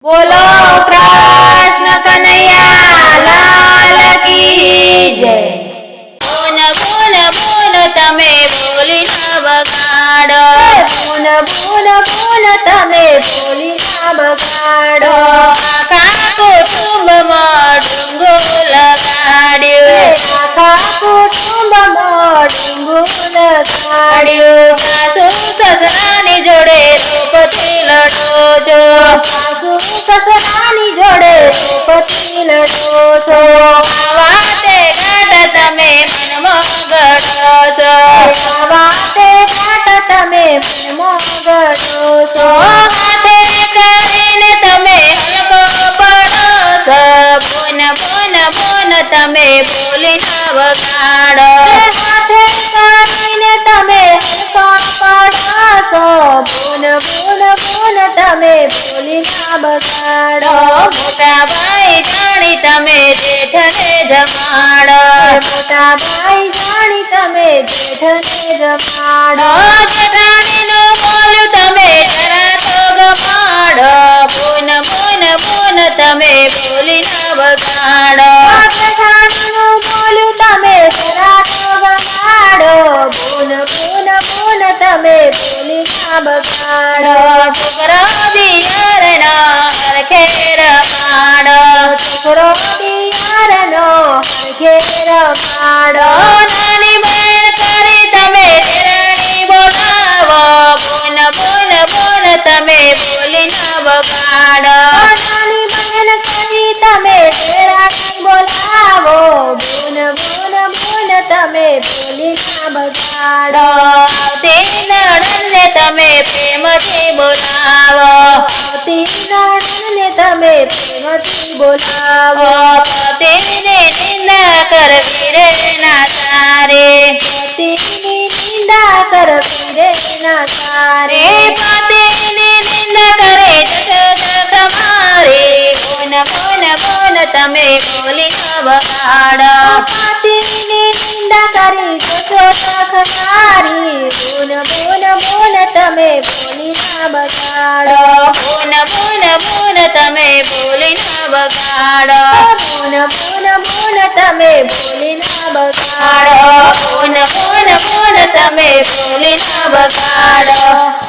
બોલો કૃષ્ણ કનૈયા લાલ કી જય। બોન બોન બોન તમે બોલી ના બગાડો, બોન બોન બોન તમે બોલી ના બગાડો। આખા કુટુંબમાં ડુંગો લગાડ્યો, આખા કુટુંબમાં ડીંગુ લગાડ્યો। સાસુ સસરાની જોડે દ્રૌપદી લડો છો, સાસુ સસરાની જોડે દ્રૌપદી લડો છો। આવા તે ઘાટ તમે મનમાં ઘડો છો, વાતે ઘાટ તમે મનમાં ઘડો છો। હાથે કરીને તમે હલકો પડો છો, બોન બોન બોન તમે બોલી ના વગાડો, હાથે કરીને તમે હલકો પડો છો। બોન બોન બોન તમે બોલી ના બગાડો। મોટા ભાઈ જાણી તમે જેઠને જમાડો, મોટા ભાઈ જાણી તમે જેઠને જમાડો। જેઠાણીનું બોલ્યું તમે ડરાતો ગમાડો, બોન બોન બોન તમે બોલી ના વગાડો, જેઠાણીનું બોલ્યું તમે ડરાતો ગમાડો। બોન બોન બોન તમે બોલી ના બગાડો। છોકરા દિયરના હરખે રમાડો, છોકરો દિયારનો હરખે રમાડો। નાની બહેન કરી તમે દેરાણી બોલાવો, બોન બોન બોન તમે બોલી ના વગાડો, નાની બહેન કરી તમે દેરાણી બોલાવો। બોન બોન બોન તમે બોલી ના બગાડો। આવતી નણંદને તમે પ્રેમથી બોલાવો, આવતી નણંદને તમે પ્રેમથી બોલાવો। પતિની નિંદા કરવી રે ના તારે, પતિની નિંદા કરવી રે ના તારે। પતિની નિંદા કરે જગત તમારે, બોન બોન બોન તમે બોલી ના વગાડો, પતિની નિંદા કરી જશોદા ખટારી। બોન બોન બોન તમે બોલી ના બગાડો। બોન બોન બોન તમે બોલી ના વગાડો, બોન બોન બોન તમે બોલી ના બગાડો। બોન બોન બોન તમે બોલી ના વગાડો।